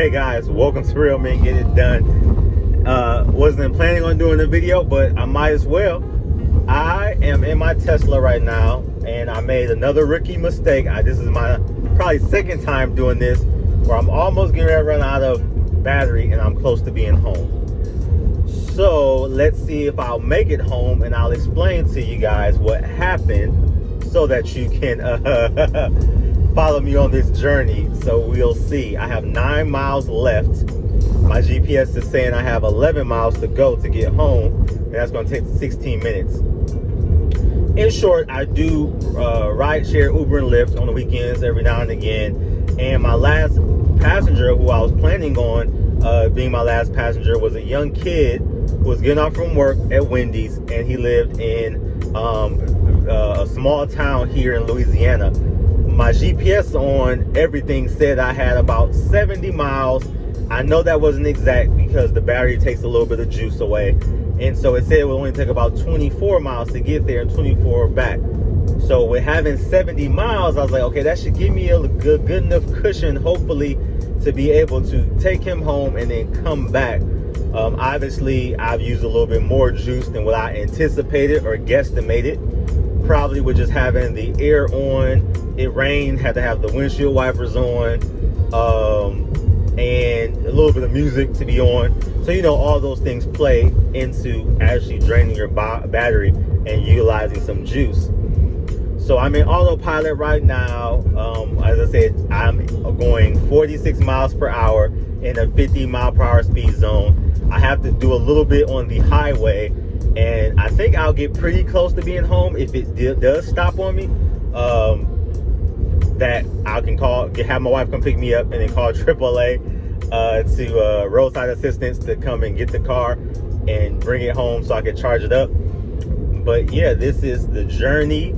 Hey guys, welcome to Real Men Get It Done. Wasn't planning on doing the video, but I might as well. I am in my Tesla right now, and I made another rookie mistake. This is my probably second time doing this, where I'm almost getting ready to run out of battery, and I'm close to being home. So let's see if I'll make it home, and I'll explain to you guys what happened, so that you can follow me on this journey. So we'll see. I have 9 miles left. My GPS is saying I have 11 miles to go to get home, and that's going to take 16 minutes. In short, I do ride share, Uber and Lyft on the weekends every now and again. And my last passenger, who I was planning on being my last passenger, was a young kid who was getting off from work at Wendy's, and he lived in a small town here in Louisiana. My GPS on everything said I had about 70 miles. I know that wasn't exact because the battery takes a little bit of juice away. And so it said it would only take about 24 miles to get there and 24 back. So with having 70 miles, I was like, okay, that should give me a good enough cushion, hopefully, to be able to take him home and then come back. Obviously, I've used a little bit more juice than what I anticipated or guesstimated. Probably with just having the air on. It rained, had to have the windshield wipers on, and a little bit of music to be on. So, you know, all those things play into actually draining your battery and utilizing some juice. So I'm in autopilot right now. As I said, I'm going 46 miles per hour in a 50 mile per hour speed zone. I have to do a little bit on the highway, and I think I'll get pretty close to being home. If it does stop on me, that I can have my wife come pick me up, and then call AAA to roadside assistance to come and get the car and bring it home so I can charge it up. But yeah, this is the journey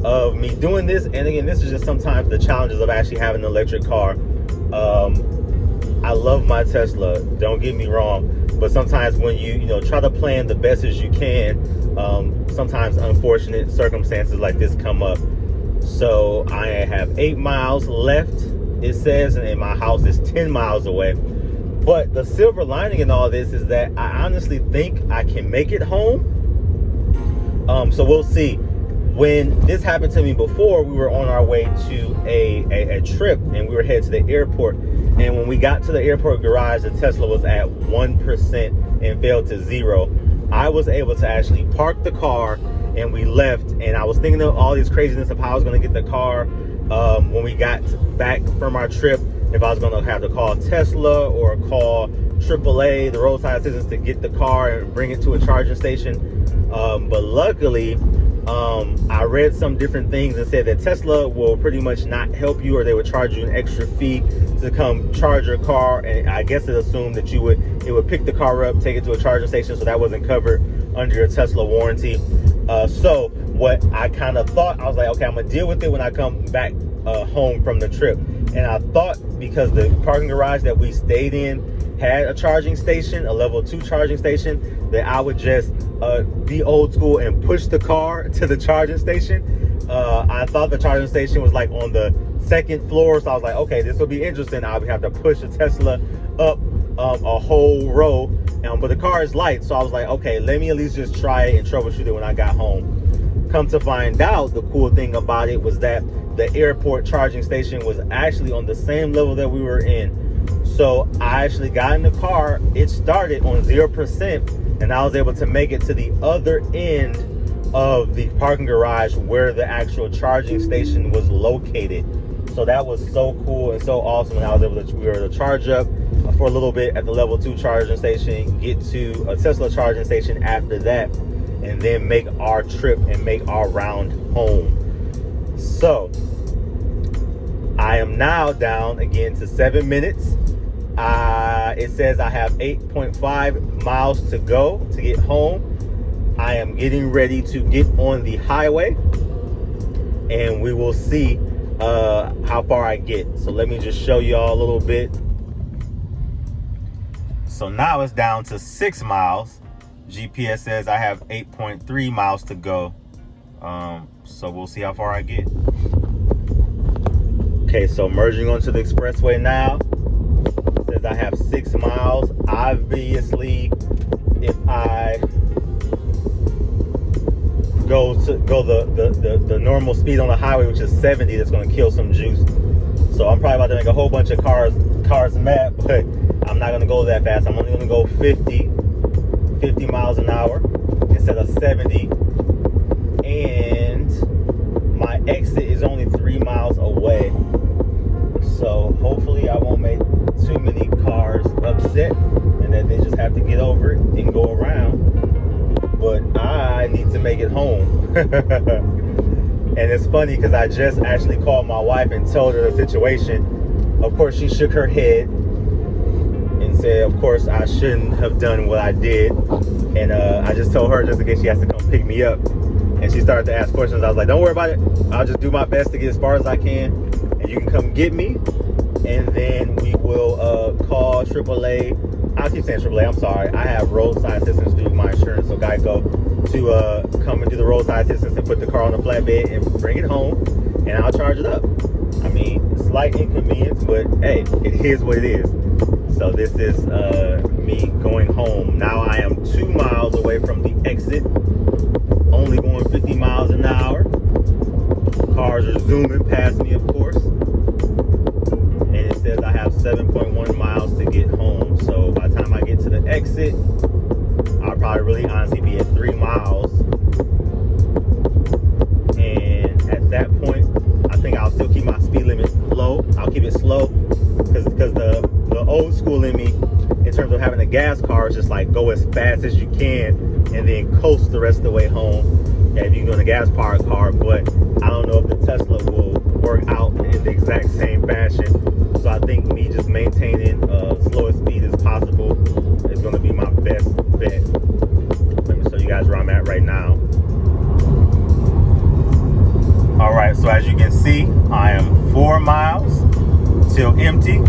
of me doing this. And again, this is just sometimes the challenges of actually having an electric car. I love my Tesla, don't get me wrong, but sometimes when you try to plan the best as you can, sometimes unfortunate circumstances like this come up. So I have 8 miles left, it says, and my house is 10 miles away. But the silver lining in all this is that I honestly think I can make it home. So we'll see. When this happened to me before, we were on our way to a trip, and we were headed to the airport. And when we got to the airport garage, the Tesla was at 1% and fell to 0. I was able to actually park the car, and we left. And I was thinking of all this craziness of how I was going to get the car when we got back from our trip, if I was going to have to call Tesla or call AAA, the roadside assistance, to get the car and bring it to a charging station. But luckily, I read some different things and said that Tesla will pretty much not help you, or they would charge you an extra fee to come charge your car. And I guess it assumed that it would pick the car up, take it to a charging station, so that wasn't covered under your Tesla warranty. So what I kind of thought, I was like, okay, I'm gonna deal with it when I come back home from the trip. And I thought, because the parking garage that we stayed in had a charging station, a level 2 charging station, that I would just be old school and push the car to the charging station. I thought the charging station was like on the 2nd floor, so I was like, okay, this will be interesting. I would have to push the Tesla up a whole row, but the car is light, so I was like, okay, let me at least just try it and troubleshoot it when I got home. Come to find out, the cool thing about it was that the airport charging station was actually on the same level that we were in. So I actually got in the car, it started on 0%, and I was able to make it to the other end of the parking garage where the actual charging station was located. So that was so cool and so awesome. And I was able to charge up for a little bit at the level 2 charging station, get to a Tesla charging station after that, and then make our trip and make our round home. So I am now down again to 7 minutes. It says I have 8.5 miles to go to get home. I am getting ready to get on the highway, and we will see how far I get. So let me just show you all a little bit. So now it's down to 6 miles. GPS says I have 8.3 miles to go. So we'll see how far I get. Okay, so merging onto the expressway now. It says says I have 6 miles. Obviously, if I go the normal speed on the highway, which is 70, that's going to kill some juice. So I'm probably about to make a whole bunch of cars mad, but I'm not going to go that fast. I'm only going to go 50 miles an hour instead of 70. And my exit is only 3 miles away. So hopefully I won't make too many cars upset and that they just have to get over it and go around. But I need to make it home. And it's funny because I just actually called my wife and told her the situation. Of course, she shook her head and said, of course, I shouldn't have done what I did. And I just told her just in case she has to come pick me up. And she started to ask questions. I was like, don't worry about it. I'll just do my best to get as far as I can. And you can come get me. And then we will call AAA. I'll keep saying AAA, I'm sorry. I have roadside assistance through my insurance, so Geico, to come and do the roadside assistance and put the car on the flatbed and bring it home, and I'll charge it up. I mean, slight inconvenience, but hey, it is what it is. So this is me going home. Now I am 2 miles away from the exit, only going 50 miles an hour. Cars are zooming past me, of course. And it says I have 7.1 miles to get home. So by the time I get to the exit, I'll probably really honestly be at 3 miles. And at that point, I think I'll still keep my speed limit low. I'll keep it slow because the old school in me, in terms of having a gas car, is just like go as fast as you can and then coast the rest of the way home. Yeah, if you go in a gas powered car, but I don't know if the Tesla will work out in the exact same fashion. So I think me just maintaining slowest speed as possible is going to be my best bet. Let me show you guys where I'm at right now. All right, so as you can see, I am 4 miles till empty.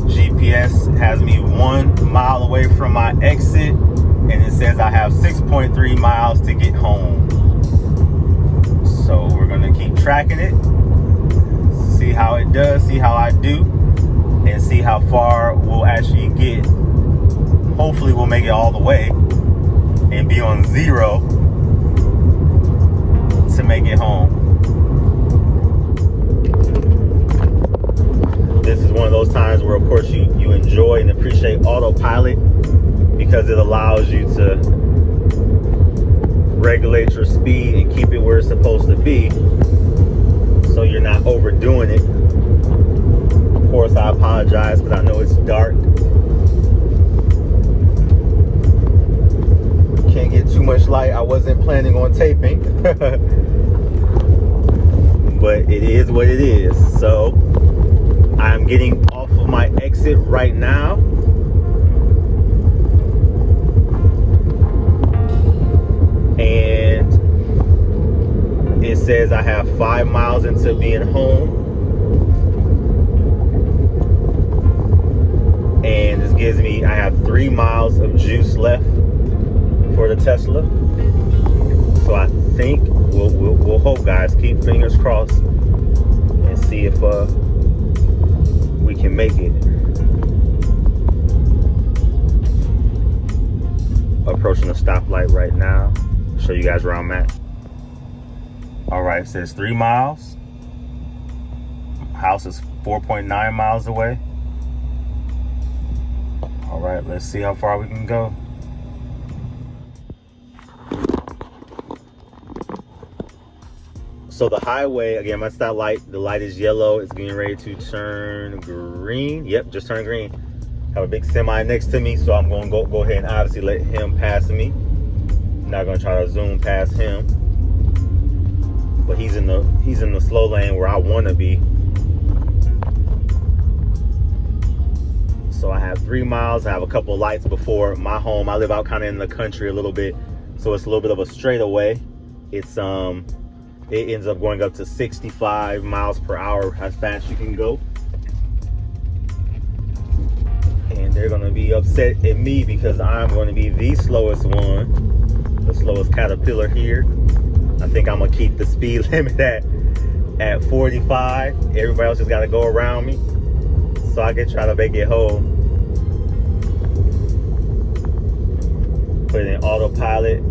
GPS has me 1 mile away from my exit, and it says I have 6.3 miles to get home. So we're gonna keep tracking it, see how it does, see how I do, and see how far we'll actually get. Hopefully we'll make it all the way and be on 0 to make it home. This is one of those times where, of course, you enjoy and appreciate autopilot because it allows you to regulate your speed and keep it where it's supposed to be so you're not overdoing it. Of course, I apologize because I know it's dark. Can't get too much light. I wasn't planning on taping. But it is what it is. So I'm getting off of my exit right now. And it says I have 5 miles into being home. And this gives me, I have 3 miles of juice left for the Tesla. So I think we'll hope, guys, keep fingers crossed and see if we can make it. Approaching the stoplight right now. Show you guys where I'm at. All right, it says 3 miles. House is 4.9 miles away. All right, let's see how far we can go. So the highway, again, my stop light, the light is yellow. It's getting ready to turn green. Yep, just turned green. Have a big semi next to me, so I'm going to go ahead and obviously let him pass me. I'm not going to try to zoom past him. But he's in the slow lane where I want to be. So I have 3 miles. I have a couple lights before my home. I live out kind of in the country a little bit, so it's a little bit of a straightaway. It's it ends up going up to 65 miles per hour, how fast you can go. And they're gonna be upset at me because I'm gonna be the slowest one, the slowest caterpillar here. I think I'm gonna keep the speed limit at 45. Everybody else just gotta go around me. so I can try to make it home. Put it in autopilot.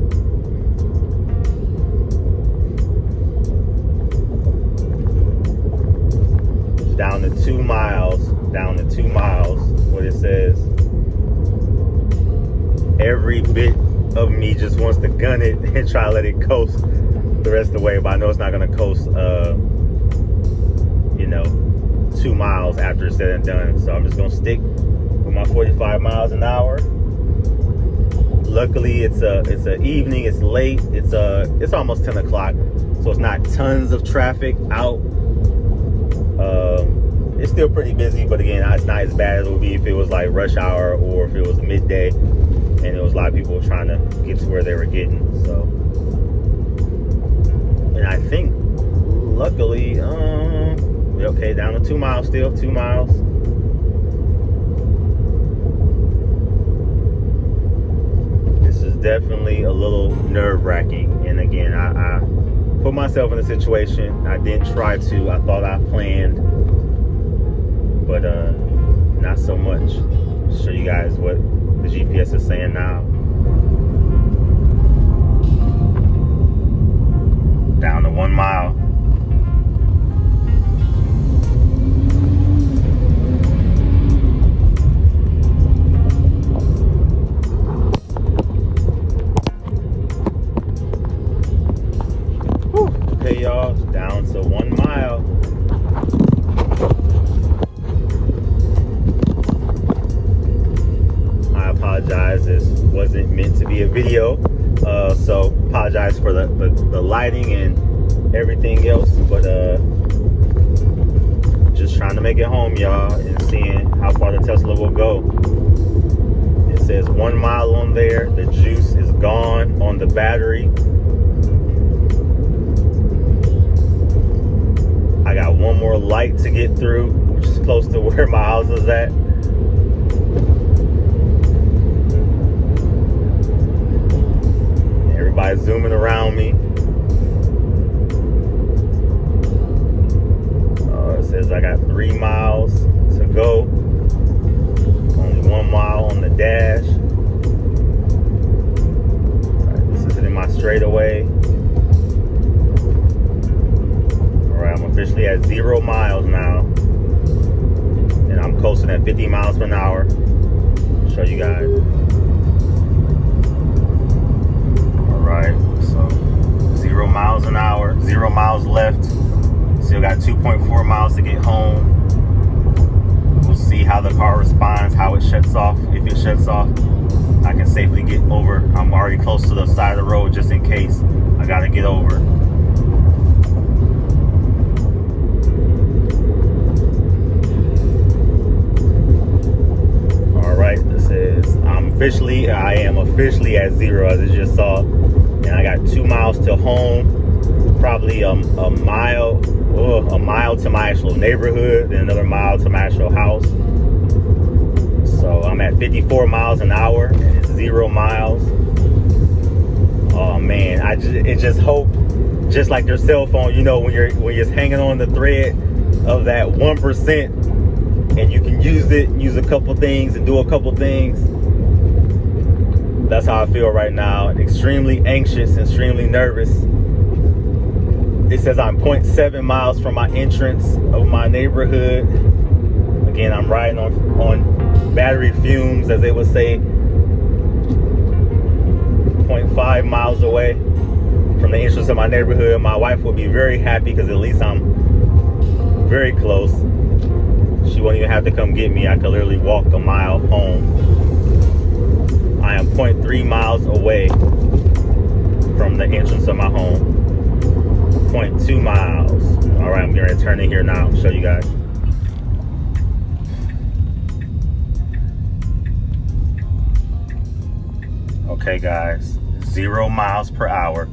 It's down to 2 miles. Down to 2 miles. What it says. Every bit of me just wants to gun it and try to let it coast the rest of the way, but I know it's not gonna coast 2 miles after it's said and done. So I'm just gonna stick with my 45 miles an hour. Luckily it's a evening, it's late, it's almost 10 o'clock, so it's not tons of traffic out. It's still pretty busy, but again, it's not as bad as it would be if it was like rush hour or if it was midday and there was a lot of people trying to get to where they were getting. So, and I think luckily okay, down to 2 miles still, 2 miles. This is definitely a little nerve-wracking, and again, I put myself in a situation. I didn't try to. I thought I planned, but not so much. I'll show you guys what the GPS is saying now. Down to 1 mile. Okay, y'all, down to 1 mile. I apologize, this wasn't meant to be a video, so apologize for the lighting and everything else, but just trying to make it home, y'all, and seeing how far the Tesla will go. It says 1 mile on there. The juice is gone on the battery. I got one more light to get through, which is close to where my house is at. Everybody's zooming around me. It says I got 3 miles to go. Only 1 mile on the dash. All right, this is hitting my straightaway. I'm officially at 0 miles now, and I'm coasting at 50 miles per hour. I'll show you guys. All right, so 0 miles an hour, 0 miles left. Still got 2.4 miles to get home. We'll see how the car responds, how it shuts off. If it shuts off, I can safely get over. I'm already close to the side of the road just in case I gotta get over. I am officially at 0, as I just saw, and I got 2 miles to home, probably a mile to my actual neighborhood, and another mile to my actual house. So I'm at 54 miles an hour, and it's 0 miles. Oh man, it just hope, just like your cell phone, when you're hanging on the thread of that 1%, and you can use a couple things and do a couple things. That's how I feel right now. Extremely anxious, extremely nervous. It says I'm 0.7 miles from my entrance of my neighborhood. Again, I'm riding on battery fumes, as they would say. 0.5 miles away from the entrance of my neighborhood. My wife will be very happy because at least I'm very close. She won't even have to come get me. I could literally walk a mile home. I am 0.3 miles away from the entrance of my home. 0.2 miles. All right, I'm going to turn in here now. I'll show you guys. Okay, guys, 0 miles per hour.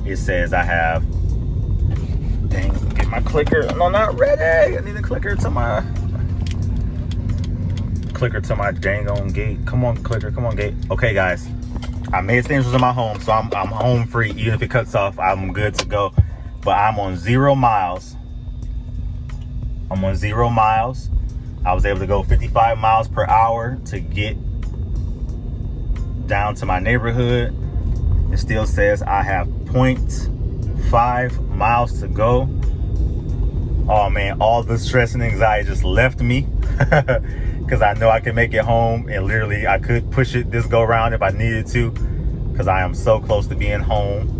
It says I have, dang, get my clicker. No, not ready. I need a clicker to my dang on gate. Come on, clicker, come on, gate. Okay, guys, I made the entrance of my home, so I'm home free. Even if it cuts off, I'm good to go. But I'm on 0 miles. I'm on 0 miles. I was able to go 55 miles per hour to get down to my neighborhood. It still says I have 0.5 miles to go. Oh man, all the stress and anxiety just left me because I know I can make it home, and literally I could push it this go round if I needed to, because I am so close to being home.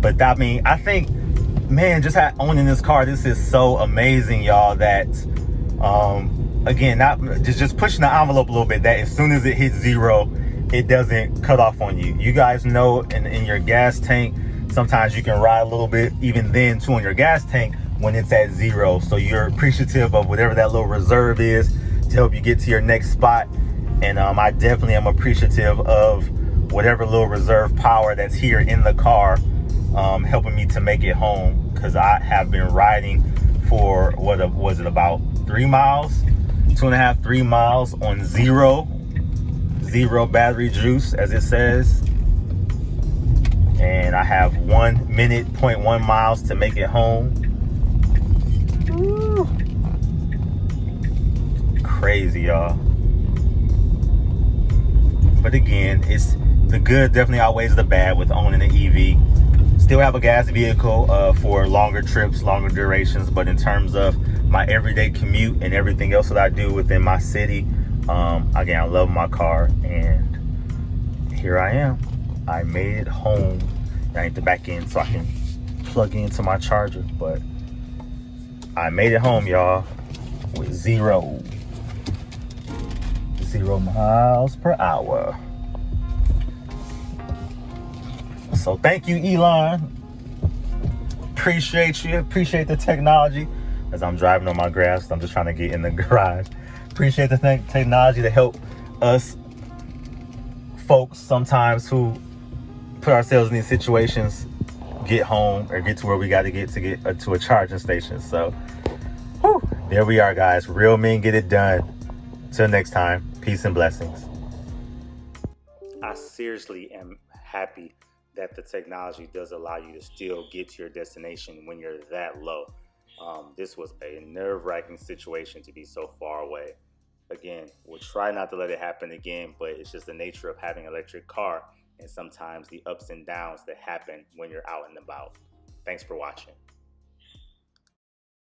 But I mean, I think, man, just owning this car, this is so amazing, y'all, that again, not just pushing the envelope a little bit, that as soon as it hits zero, it doesn't cut off on you. You guys know in your gas tank, sometimes you can ride a little bit even then too on your gas tank when it's at zero. So you're appreciative of whatever that little reserve is to help you get to your next spot. And I definitely am appreciative of whatever little reserve power that's here in the car, helping me to make it home, because I have been riding for what was it, about 3 miles, 2.5, 3 miles on zero battery juice, as it says. And I have 1 minute, 0.1 miles to make it home. Ooh. Crazy, y'all. But again, it's the good definitely outweighs the bad with owning an EV. Still have a gas vehicle for longer trips, longer durations, but in terms of my everyday commute and everything else that I do within my city, again, I love my car, and here I am. I made it home. I need to back in so I can plug into my charger, but I made it home, y'all, with zero miles per hour. So thank you, Elon. Appreciate you. Appreciate the technology. As I'm driving on my grass, I'm just trying to get in the garage. Appreciate the technology to help us folks sometimes who put ourselves in these situations get home or get to where we got to get to a charging station. So whew, there we are, guys. Real men get it done. Till next time, peace and blessings. I seriously am happy that the technology does allow you to still get to your destination when you're that low. This was a nerve-wracking situation to be so far away. Again, we'll try not to let it happen again, but it's just the nature of having an electric car and sometimes the ups and downs that happen when you're out and about. Thanks for watching.